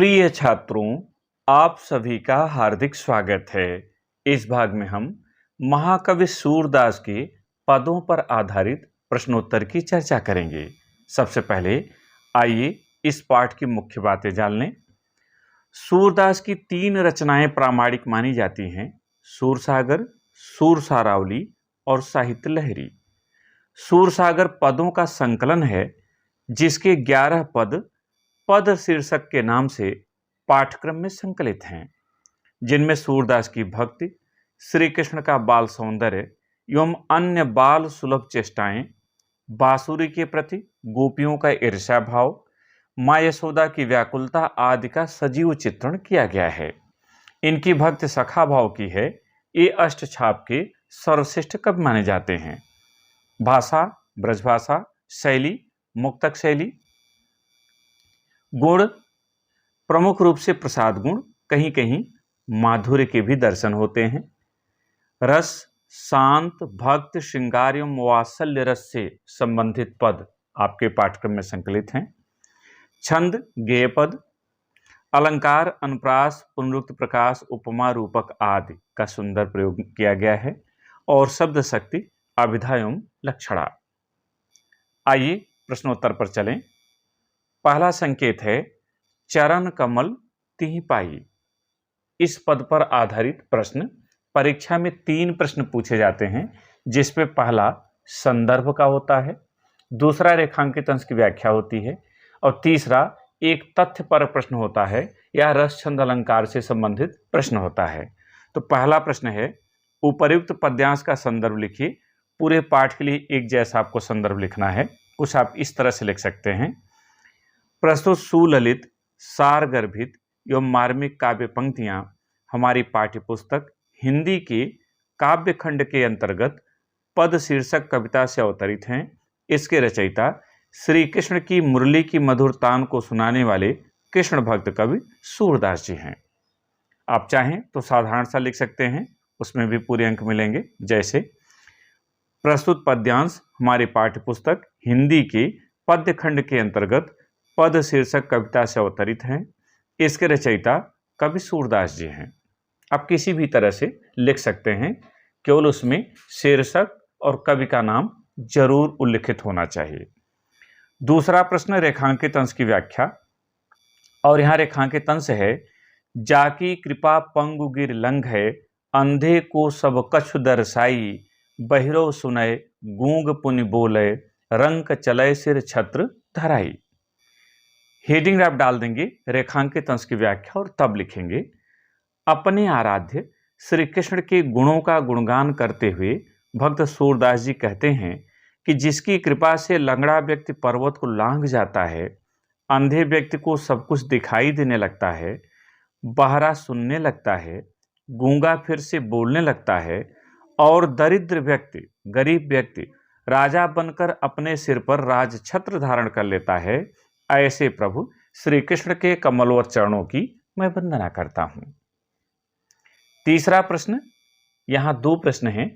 प्रिय छात्रों, आप सभी का हार्दिक स्वागत है। इस भाग में हम महाकवि सूरदास के पदों पर आधारित प्रश्नोत्तर की चर्चा करेंगे। सबसे पहले आइए इस पाठ की मुख्य बातें जान लें। सूरदास की 3 रचनाएं प्रामाणिक मानी जाती हैं: सूरसागर, सूरसारावली और साहित्य लहरी। सूरसागर पदों का संकलन है जिसके 11 पद पद शीर्षक के नाम से पाठ्यक्रम में संकलित हैं, जिनमें सूरदास की भक्ति, श्री कृष्ण का बाल सौंदर्य एवं अन्य बाल सुलभ चेष्टाएं, बांसुरी के प्रति गोपियों का ईर्ष्या भाव, मां यशोदा की व्याकुलता आदि का सजीव चित्रण किया गया है। इनकी भक्ति सखा भाव की है। ये अष्टछाप के सर्वश्रेष्ठ कवि माने जाते हैं। भाषा ब्रजभाषा, शैली मुक्तक शैली। गुण प्रमुख रूप से प्रसाद गुण, कहीं कहीं माधुर्य के भी दर्शन होते हैं। रस शांत, भक्त, श्रृंगार एवं वात्सल्य रस से संबंधित पद आपके पाठ्यक्रम में संकलित हैं। छंद गेय पद, अलंकार, अनुप्रास, पुनरुक्त प्रकाश, उपमा, रूपक आदि का सुंदर प्रयोग किया गया है और शब्द शक्ति, अभिधा एवं लक्षणा। आइए प्रश्नोत्तर पर चलें। पहला संकेत है चरण कमल तिहि पाई। इस पद पर आधारित प्रश्न परीक्षा में 3 प्रश्न पूछे जाते हैं, जिसपे पहला संदर्भ का होता है, दूसरा रेखांकित अंश की व्याख्या होती है और तीसरा एक तथ्य पर प्रश्न होता है या रस छंद अलंकार से संबंधित प्रश्न होता है। तो पहला प्रश्न है उपर्युक्त पद्यांश का संदर्भ लिखिए। पूरे पाठ के लिए एक जैसा आपको संदर्भ लिखना है। कुछ आप इस तरह से लिख सकते हैं: प्रस्तुत सुललित, सारगर्भित एवं मार्मिक काव्य पंक्तियां हमारी पाठ्यपुस्तक हिंदी के काव्य खंड के अंतर्गत पद शीर्षक कविता से अवतरित हैं। इसके रचयिता श्री कृष्ण की मुरली की मधुर तान को सुनाने वाले कृष्ण भक्त कवि सूरदास जी हैं। आप चाहें तो साधारण सा लिख सकते हैं, उसमें भी पूरे अंक मिलेंगे। जैसे प्रस्तुत पद्यांश हमारी पाठ्यपुस्तक हिंदी के पद्य खंड के अंतर्गत पद शीर्षक कविता से अवतरित हैं। इसके रचयिता कवि सूरदास जी हैं। आप किसी भी तरह से लिख सकते हैं, केवल उसमें शीर्षक और कवि का नाम जरूर उल्लिखित होना चाहिए। दूसरा प्रश्न रेखांकित अंश की व्याख्या, और यहाँ रेखांकित अंश है: जाकी कृपा पंगु गिर लंघ है, अंधे को सब कछु दर्शाई, बहिरो सुनय गूंग पुनि बोले, रंक चलय सिर छत्र धराई। हेडिंग आप डाल देंगे रेखांकित अंश की व्याख्या और तब लिखेंगे: अपने आराध्य श्री कृष्ण के गुणों का गुणगान करते हुए भक्त सूरदास जी कहते हैं कि जिसकी कृपा से लंगड़ा व्यक्ति पर्वत को लांघ जाता है, अंधे व्यक्ति को सब कुछ दिखाई देने लगता है, बहरा सुनने लगता है, गूंगा फिर से बोलने लगता है और दरिद्र व्यक्ति, गरीब व्यक्ति राजा बनकर अपने सिर पर राज छत्र धारण कर लेता है, ऐसे प्रभु श्री कृष्ण के कमलवत चरणों की मैं वंदना करता हूं। तीसरा प्रश्न, यहां 2 प्रश्न हैं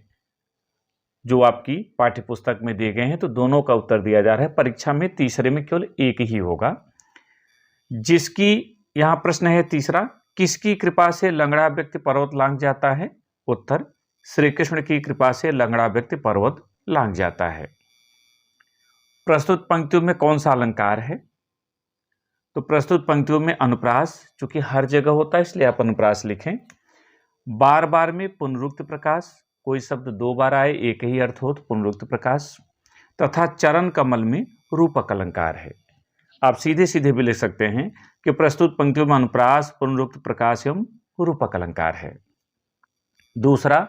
जो आपकी पाठ्यपुस्तक में दिए गए हैं, तो दोनों का उत्तर दिया जा रहा है। परीक्षा में तीसरे में केवल एक ही होगा। जिसकी, यहां प्रश्न है तीसरा, किसकी कृपा से लंगड़ा व्यक्ति पर्वत लांघ जाता है? उत्तर, श्री कृष्ण की कृपा से लंगड़ा व्यक्ति पर्वत लांघ जाता है। प्रस्तुत पंक्तियों में कौन सा अलंकार है? तो प्रस्तुत पंक्तियों में अनुप्रास, चूंकि हर जगह होता है इसलिए आप अनुप्रास लिखें। बार बार में पुनरुक्त प्रकाश, कोई शब्द 2 बार आए एक ही अर्थ हो तो पुनरुक्त प्रकाश, तथा चरण कमल में रूपक अलंकार है। आप सीधे सीधे भी लिख सकते हैं कि प्रस्तुत पंक्तियों में अनुप्रास, पुनरुक्त प्रकाश एवं रूपक अलंकार है। दूसरा,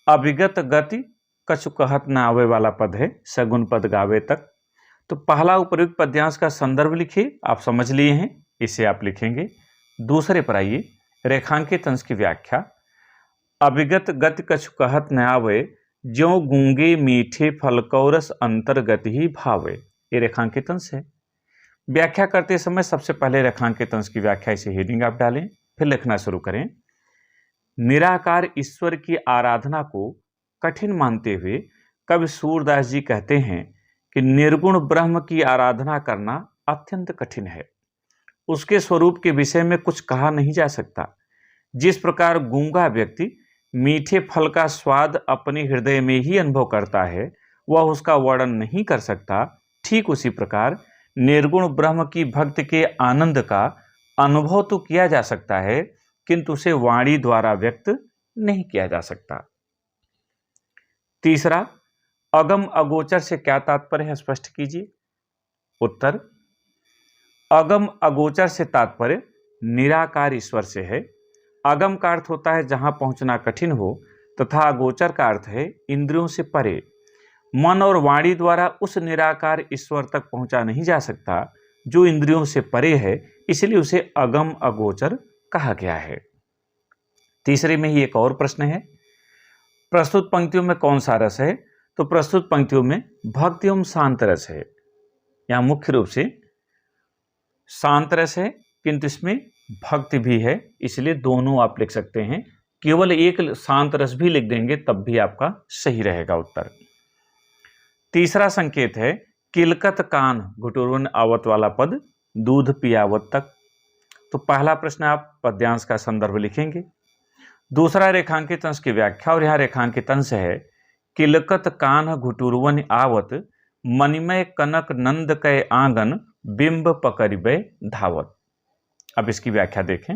अभिगत गति कछु कहत न आवे वाला पद है, सगुन पद गावे तक। तो पहला उपर्युक्त पद्यांश का संदर्भ लिखिए, आप समझ लिए हैं, इसे आप लिखेंगे। दूसरे पर आइए, रेखांकित अंश की व्याख्या: अभिगत गति कछु कहत न आवे, ज्यों गूंगे मीठे फलकौरस अंतर्गत ही भावे। ये रेखांकित अंश है। व्याख्या करते समय सबसे पहले रेखांकित अंश की व्याख्या, इसे हेडिंग आप डालें, फिर लिखना शुरू करें। निराकार ईश्वर की आराधना को कठिन मानते हुए कवि सूरदास जी कहते हैं कि निर्गुण ब्रह्म की आराधना करना अत्यंत कठिन है। उसके स्वरूप के विषय में कुछ कहा नहीं जा सकता। जिस प्रकार गूंगा व्यक्ति मीठे फल का स्वाद अपने हृदय में ही अनुभव करता है, वह उसका वर्णन नहीं कर सकता, ठीक उसी प्रकार निर्गुण ब्रह्म की भक्ति के आनंद का अनुभव तो किया जा सकता है, किंतु उसे वाणी द्वारा व्यक्त नहीं किया जा सकता। तीसरा, अगम अगोचर से क्या तात्पर्य है, स्पष्ट कीजिए। उत्तर, अगम अगोचर से तात्पर्य निराकार ईश्वर से है। अगम का अर्थ होता है जहां पहुंचना कठिन हो, तथा अगोचर का अर्थ है इंद्रियों से परे। मन और वाणी द्वारा उस निराकार ईश्वर तक पहुंचा नहीं जा सकता जो इंद्रियों से परे है, इसलिए उसे अगम अगोचर कहा गया है। तीसरे में ही एक और प्रश्न है, प्रस्तुत पंक्तियों में कौन सा रस है? तो प्रस्तुत पंक्तियों में भक्ति एवं शांत रस है। यहां मुख्य रूप से शांत रस है, किंतु इसमें भक्ति भी है, इसलिए दोनों आप लिख सकते हैं। केवल एक शांत रस भी लिख देंगे तब भी आपका सही रहेगा उत्तर। तीसरा संकेत है किलकत कान घुटुरवन आवत वाला पद दूध पियावत तक। तो पहला प्रश्न आप पद्यांश का संदर्भ लिखेंगे। दूसरा रेखांकित अंश की व्याख्या, और यहां रेखांकित अंश है किलकत कान घुटुरवन आवत मणिमय कनक नंद कै आंगन बिंब पकड़बे धावत। अब इसकी व्याख्या देखें।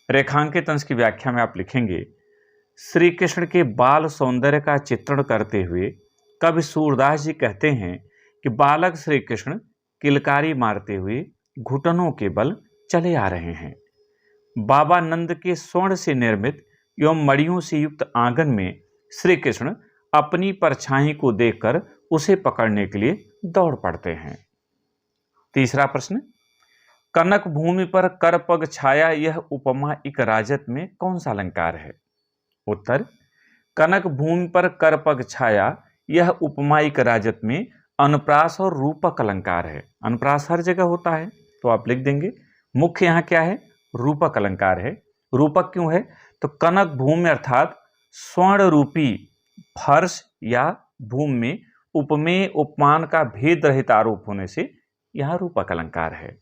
रेखांकित अंश की व्याख्या में आप लिखेंगे, श्री कृष्ण के बाल सौंदर्य का चित्रण करते हुए कवि सूरदास जी कहते हैं कि बालक श्री कृष्ण किलकारी मारते हुए घुटनों के बल चले आ रहे हैं। बाबा नंद के स्वर्ण से निर्मित एवं मड़ियों से युक्त आंगन में श्री कृष्ण अपनी परछाई को देखकर उसे पकड़ने के लिए दौड़ पड़ते हैं। तीसरा प्रश्न, कनक भूमि पर कर पग छाया यह उपमा इक राजत में कौन सा अलंकार है? उत्तर, कनक भूमि पर कर पग छाया यह उपमा इक राजत में अनुप्रास और रूपक अलंकार है। अनुप्रास हर जगह होता है तो आप लिख देंगे, मुख्य यहाँ क्या है? रूपक अलंकार है। रूपक क्यों है? तो कनक भूमि अर्थात स्वर्ण रूपी फर्श या भूमि में उपमेय उपमान का भेद रहित आरोप होने से यह रूपक अलंकार है।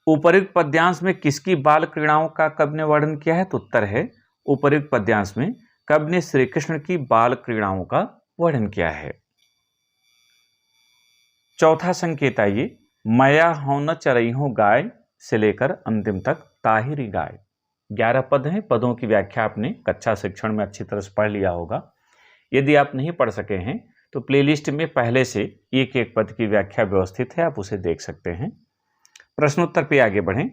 उपर्युक्त पद्यांश में किसकी बाल क्रीड़ाओं का कवि ने वर्णन किया है? तो उत्तर है, उपर्युक्त पद्यांश में कवि ने श्री कृष्ण की बाल क्रीड़ाओं का वर्णन किया है। चौथा संकेत आइए, मया हौ न चरइहों गाय से लेकर अंतिम तक ताहिरी गाय। 11 पद हैं। पदों की व्याख्या आपने कक्षा शिक्षण में अच्छी तरह से पढ़ लिया होगा। यदि आप नहीं पढ़ सके हैं तो प्लेलिस्ट में पहले से एक एक पद की व्याख्या व्यवस्थित है, आप उसे देख सकते हैं। प्रश्नोत्तर पे आगे बढ़ें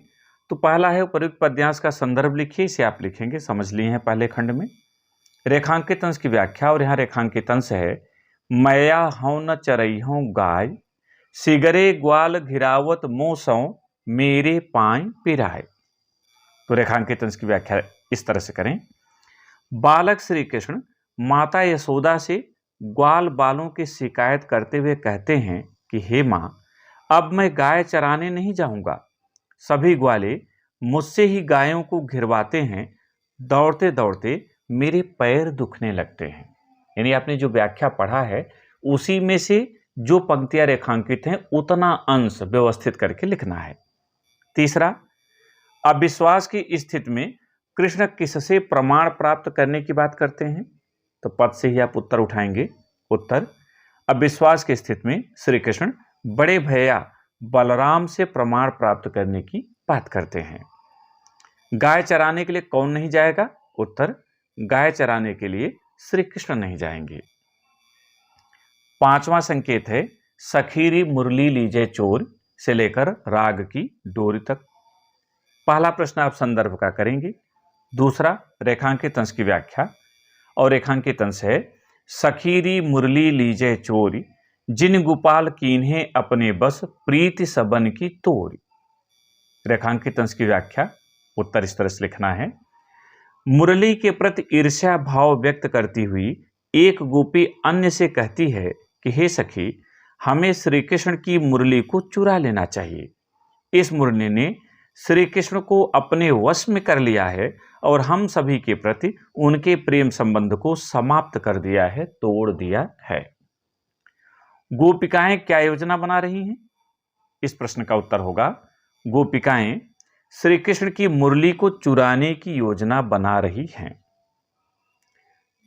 तो पहला है उपर्युक्त पद्यांश का संदर्भ लिखिए। इसे आप लिखेंगे, समझ लिए हैं पहले खंड में। रेखांकित अंश की व्याख्या, और यहाँ रेखांकित अंश है, मया हौ न चरइहों गाय सिगरे ग्वाल घिरावत मोसों मेरे पांय पिराए। तो रेखांकित अंश की व्याख्या इस तरह से करें, बालक श्री कृष्ण माता यशोदा से ग्वाल बालों की शिकायत करते हुए कहते हैं कि हे मां, अब मैं गाय चराने नहीं जाऊंगा। सभी ग्वाले मुझसे ही गायों को घिरवाते हैं, दौड़ते दौड़ते मेरे पैर दुखने लगते हैं। यानी आपने जो व्याख्या पढ़ा है उसी में से जो पंक्तियां रेखांकित हैं उतना अंश व्यवस्थित करके लिखना है। तीसरा, अविश्वास की स्थिति में कृष्ण किससे प्रमाण प्राप्त करने की बात करते हैं? तो पद से ही आप उत्तर उठाएंगे। उत्तर, अविश्वास की स्थिति में श्री कृष्ण बड़े भैया बलराम से प्रमाण प्राप्त करने की बात करते हैं। गाय चराने के लिए कौन नहीं जाएगा? उत्तर, गाय चराने के लिए श्री कृष्ण नहीं जाएंगे। पांचवा संकेत है, सखीरी मुरली लीजे चोर से लेकर राग की डोरी तक। पहला प्रश्न आप संदर्भ का करेंगे। दूसरा रेखांकित अंश की व्याख्या, और रेखांकित अंश है, सखीरी मुरली लीजे चोरी जिन गोपाल कीन्हे अपने बस प्रीति सबन की तोरी। रेखांकित अंश की व्याख्या, उत्तर इस तरह से लिखना है, मुरली के प्रति ईर्ष्या भाव व्यक्त करती हुई एक गोपी अन्य से कहती है कि हे सखी, हमें श्री कृष्ण की मुरली को चुरा लेना चाहिए। इस मुरली ने श्री कृष्ण को अपने वश में कर लिया है और हम सभी के प्रति उनके प्रेम संबंध को समाप्त कर दिया है, तोड़ दिया है। गोपिकाएं क्या योजना बना रही हैं? इस प्रश्न का उत्तर होगा गोपिकाएं श्री कृष्ण की मुरली को चुराने की योजना बना रही हैं।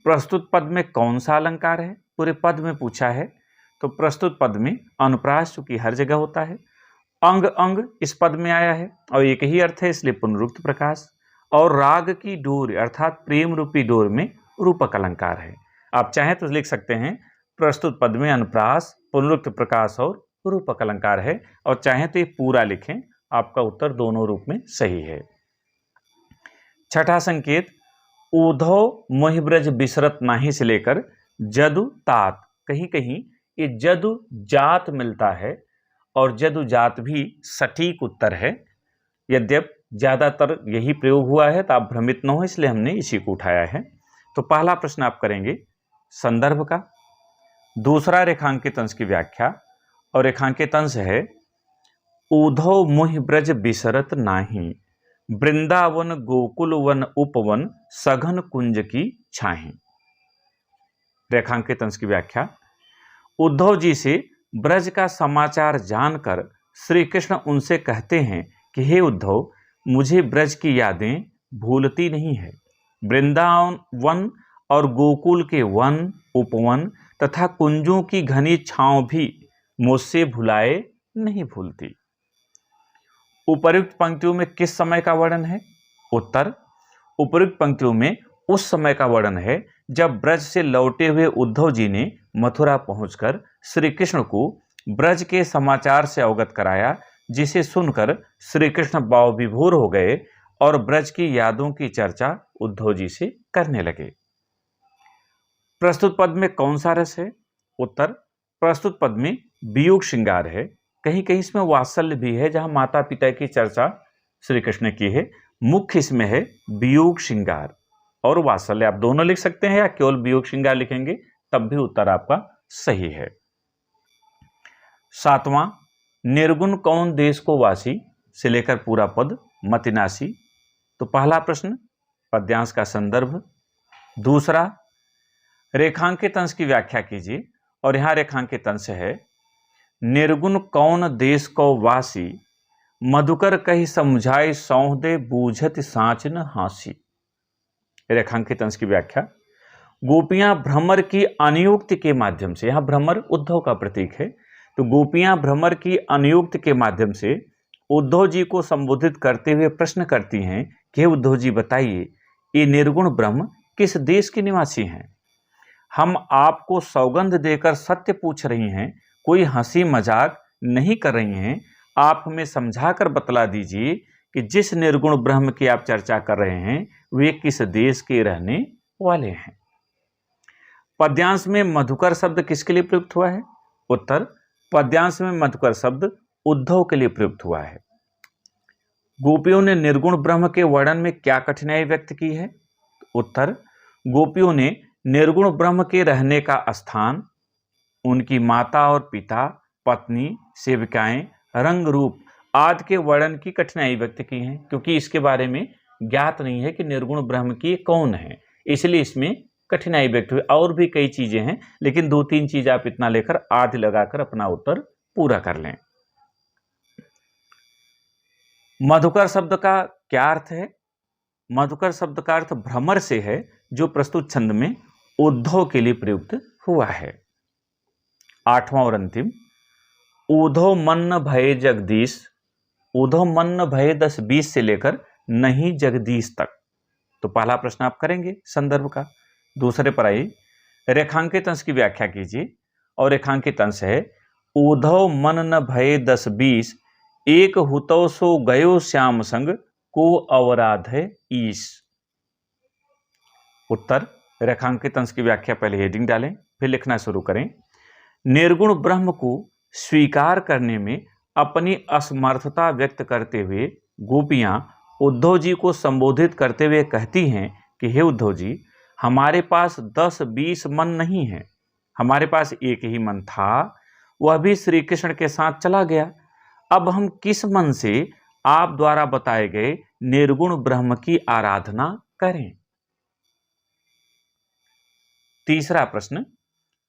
प्रस्तुत पद में कौन सा अलंकार है? पूरे पद में पूछा है, तो प्रस्तुत पद में अनुप्रास चूंकि हर जगह होता है, अंग अंग इस पद में आया है और एक ही अर्थ है, इसलिए पुनरुक्त प्रकाश, और राग की डोर अर्थात प्रेम रूपी डोर में रूपक अलंकार है। आप चाहें तो लिख सकते हैं प्रस्तुत पद में अनुप्रास, पुनरुक्त प्रकाश और रूपक अलंकार है, और चाहें तो ये पूरा लिखें, आपका उत्तर दोनों रूप में सही है। छठा संकेत, उधव मोहिब्रज बिसरत नाही से लेकर जदु तात, कहीं कहीं ये जदु जात मिलता है और जदु जात भी सटीक उत्तर है। यद्यप ज्यादातर यही प्रयोग हुआ है, तो आप भ्रमित न हो, इसलिए हमने इसी को उठाया है। तो पहला प्रश्न आप करेंगे संदर्भ का, दूसरा रेखांकित अंश की व्याख्या, और रेखांकित अंश है उधव मोहि ब्रज बिसरत नाही, वृंदावन गोकुल वन उपवन सघन कुंज की छाही। रेखांकित अंश की व्याख्या, उद्धव जी से ब्रज का समाचार जानकर श्री कृष्ण उनसे कहते हैं कि हे उद्धव, मुझे ब्रज की यादें भूलती नहीं है। वृंदावन वन और गोकुल के वन, उपवन तथा कुंजों की घनी छांव भी मुझसे भुलाए नहीं भूलती। उपर्युक्त पंक्तियों में किस समय का वर्णन है? उत्तर, उपर्युक्त पंक्तियों में उस समय का वर्णन है जब ब्रज से लौटे हुए उद्धव जी ने मथुरा पहुंचकर श्री कृष्ण को ब्रज के समाचार से अवगत कराया, जिसे सुनकर श्री कृष्ण भाव विभोर हो गए और ब्रज की यादों की चर्चा उद्धव जी से करने लगे। प्रस्तुत पद में कौन सा रस है? उत्तर, प्रस्तुत पद में वियोग श्रृंगार है, कहीं कहीं इसमें वात्सल्य भी है, जहां माता पिता की चर्चा श्री कृष्ण की है। मुख्य इसमें है वियोग श्रृंगार और वात्सल्य, आप दोनों लिख सकते हैं या केवल वियोग श्रृंगार लिखेंगे तब भी उत्तर आपका सही है। सातवां, निर्गुण कौन देश को वासी से लेकर पूरा पद मतिनासी। तो पहला प्रश्न पद्यांश का संदर्भ, दूसरा रेखांकित अंश की व्याख्या कीजिए, और यहां रेखांकित अंश है निर्गुण कौन देश को वासी, मधुकर कही समझाए सौंदे बूझत साँच न हासी। रेखांकित अंश की व्याख्या, गोपियां भ्रमर की अनुयुक्ति के माध्यम से, यहां भ्रमर उद्धव का प्रतीक है, तो गोपियां भ्रमर की अनुयुक्ति के माध्यम से उद्धव जी को संबोधित करते हुए प्रश्न करती हैं कि उद्धव जी बताइए, ये निर्गुण ब्रह्म किस देश के निवासी हैं? हम आपको सौगंध देकर सत्य पूछ रही हैं, कोई हंसी मजाक नहीं कर रही हैं। आप हमें समझाकर बतला दीजिए कि जिस निर्गुण ब्रह्म की आप चर्चा कर रहे हैं वे किस देश के रहने वाले हैं। पद्यांश में मधुकर शब्द किसके लिए प्रयुक्त हुआ है? उत्तर, पद्यांश में मधुकर शब्द उद्धव के लिए प्रयुक्त हुआ है। गोपियों ने निर्गुण ब्रह्म के वर्णन में क्या कठिनाई व्यक्त की है? उत्तर, गोपियों ने निर्गुण ब्रह्म के रहने का स्थान, उनकी माता और पिता, पत्नी, सेविकाएं, रंग रूप आदि के वर्णन की कठिनाई व्यक्त की है, क्योंकि इसके बारे में ज्ञात नहीं है कि निर्गुण ब्रह्म की कौन है, इसलिए इसमें कठिनाई व्यक्त हुई। और भी कई चीजें हैं, लेकिन दो तीन चीज आप इतना लेकर आदि लगाकर अपना उत्तर पूरा कर लें। मधुकर शब्द का क्या अर्थ है? मधुकर शब्द का अर्थ भ्रमर से है, जो प्रस्तुत छंद में उद्धव के लिए प्रयुक्त हुआ है। आठवां और अंतिम, उद्धव मन्न भय जगदीश, उद्धव मन्न भय 10-20 से लेकर नहीं जगदीश तक। तो पहला प्रश्न आप करेंगे संदर्भ का। दूसरे पर आई रेखांकित अंश की व्याख्या कीजिए, और रेखांकित अंश है उद्धव मन न भय 10-20, एक हुतो सो गयो श्याम संग को अवराध है ईश। उत्तर, रेखांकित अंश की व्याख्या पहले हेडिंग डालें, फिर लिखना शुरू करें। निर्गुण ब्रह्म को स्वीकार करने में अपनी असमर्थता व्यक्त करते हुए गोपियां उद्धव जी को संबोधित करते हुए कहती हैं कि हे उद्धव जी, हमारे पास 10-20 मन नहीं है, हमारे पास एक ही मन था, वह भी श्री कृष्ण के साथ चला गया। अब हम किस मन से आप द्वारा बताए गए निर्गुण ब्रह्म की आराधना करें? तीसरा प्रश्न,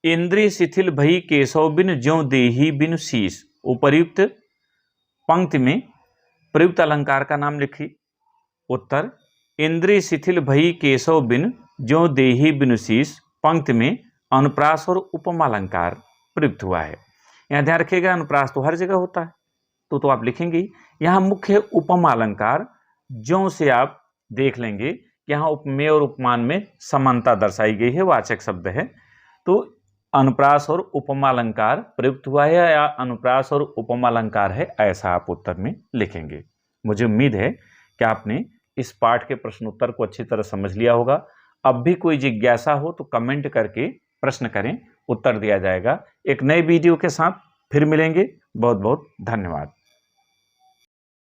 इंद्रिय शिथिल भई केशव बिन ज्यों देही बिन शीश। उपर्युक्त पंक्ति में प्रयुक्त अलंकार का नाम लिखिए। उत्तर, इंद्रिय शिथिल भई केशव बिन, ज्यों देहि बिनु शीस। पंक्ति में अनुप्रास और उपमा अलंकार प्रयुक्त हुआ है। यहाँ ध्यान रखिएगा, अनुप्रास तो हर जगह होता है तो आप लिखेंगे। यहाँ मुख्य उपमा अलंकार ज्यों से आप देख लेंगे कि यहाँ उपमेय और उपमान में समानता दर्शाई गई है, वाचक शब्द है। तो अनुप्रास और उपमा अलंकार प्रयुक्त हुआ है या अनुप्रास और उपमा अलंकार है, ऐसा आप उत्तर में लिखेंगे। मुझे उम्मीद है कि आपने इस पाठ के प्रश्नोत्तर को अच्छी तरह समझ लिया होगा। अब भी कोई जिज्ञासा हो तो कमेंट करके प्रश्न करें, उत्तर दिया जाएगा। एक नए वीडियो के साथ फिर मिलेंगे। बहुत बहुत धन्यवाद।